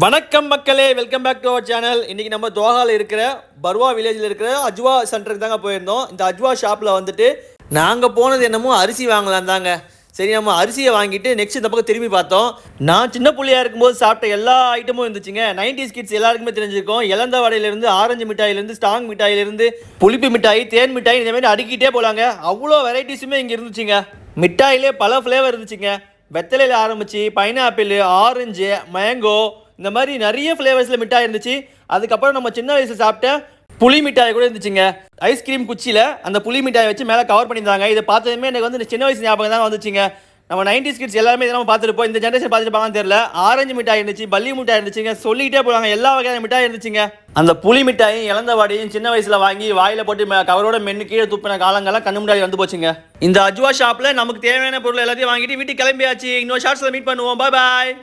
வணக்கம் மக்களே, welcome back to our channel. இன்றைக்கி நம்ம தோஹாவில் இருக்கிற பர்வா வில்லேஜில் இருக்கிற அஜ்வா சென்டருக்கு தாங்க போயிருந்தோம். இந்த அஜ்வா ஷாப்பில் வந்துட்டு நாங்கள் போனது என்னமோ அரிசி வாங்கலாம் தாங்க. சரி, நம்ம அரிசியை வாங்கிட்டு நெக்ஸ்ட் இந்த பக்கம் திரும்பி பார்த்தோம். நான் சின்ன பிள்ளையாக இருக்கும்போது சாப்பிட்ட எல்லா ஐட்டமும் இருந்துச்சுங்க. 90s கிட்ஸ் எல்லாருக்குமே தெரிஞ்சிருக்கும். இலந்த வடையிலேருந்து ஆரஞ்சு மிட்டாயிலேருந்து ஸ்டாங் மிட்டாயிலேருந்து புளிப்பு மிட்டாய், தேன் மிட்டாய், இந்த மாதிரி அடிக்கிட்டே போகலாங்க. அவ்வளோ வெரைட்டிஸுமே இங்கே இருந்துச்சுங்க. மிட்டாயிலே பல ஃப்ளேவர் இருந்துச்சுங்க. வெத்தலையில் ஆரம்பிச்சு பைனாப்பிள், ஆரஞ்சு, மேங்கோ, இந்த மாதிரி நிறைய ஃப்ளேவர்ஸில் மிட்டாய் இருந்துச்சு. அதுக்கப்புறம் நம்ம சின்ன வயசில் சாப்பிட்ட புளி மிட்டாய் கூட இருந்துச்சுங்க. ஐஸ்கிரீம் குச்சியில் அந்த புளி மிட்டாயை வச்சு மேலே கவர் பண்ணியிருந்தாங்க. இதை பார்த்ததுமே எனக்கு வந்து சின்ன வயசு ஞாபகம் தான் வந்துச்சுங்க. நம்ம 90s கிட்ஸ் எல்லாருமே இதெல்லாம் பார்த்துருப்போம். இந்த ஜென்ரேஷன் பார்த்துருப்பாங்கன்னு தெரியல. ஆரஞ்சு மிட்டாய் இருந்துச்சு, பல்லி மிட்டாய் இருந்துச்சுங்க, சொல்லிக்கிட்டே போவாங்க. எல்லா வகையான மிட்டாய் இருந்துச்சுங்க. அந்த புளி மிட்டாயும் இலந்த வாடியும் சின்ன வயசில் வாங்கி வாயில் போட்டு கவரோட மென்னு கீழே துப்பின காலங்கள்லாம் கண்ணு முன்னாடி வந்து போச்சுங்க. இந்த அஜ்வா ஷாப்பில் நமக்கு தேவையான பொருள் எல்லாத்தையும் வாங்கிட்டு வீட்டுக்கு கிளம்பியாச்சு. இன்னொரு ஷார்ட்ஸில் மீட் பண்ணுவோம். பாய் பாய்.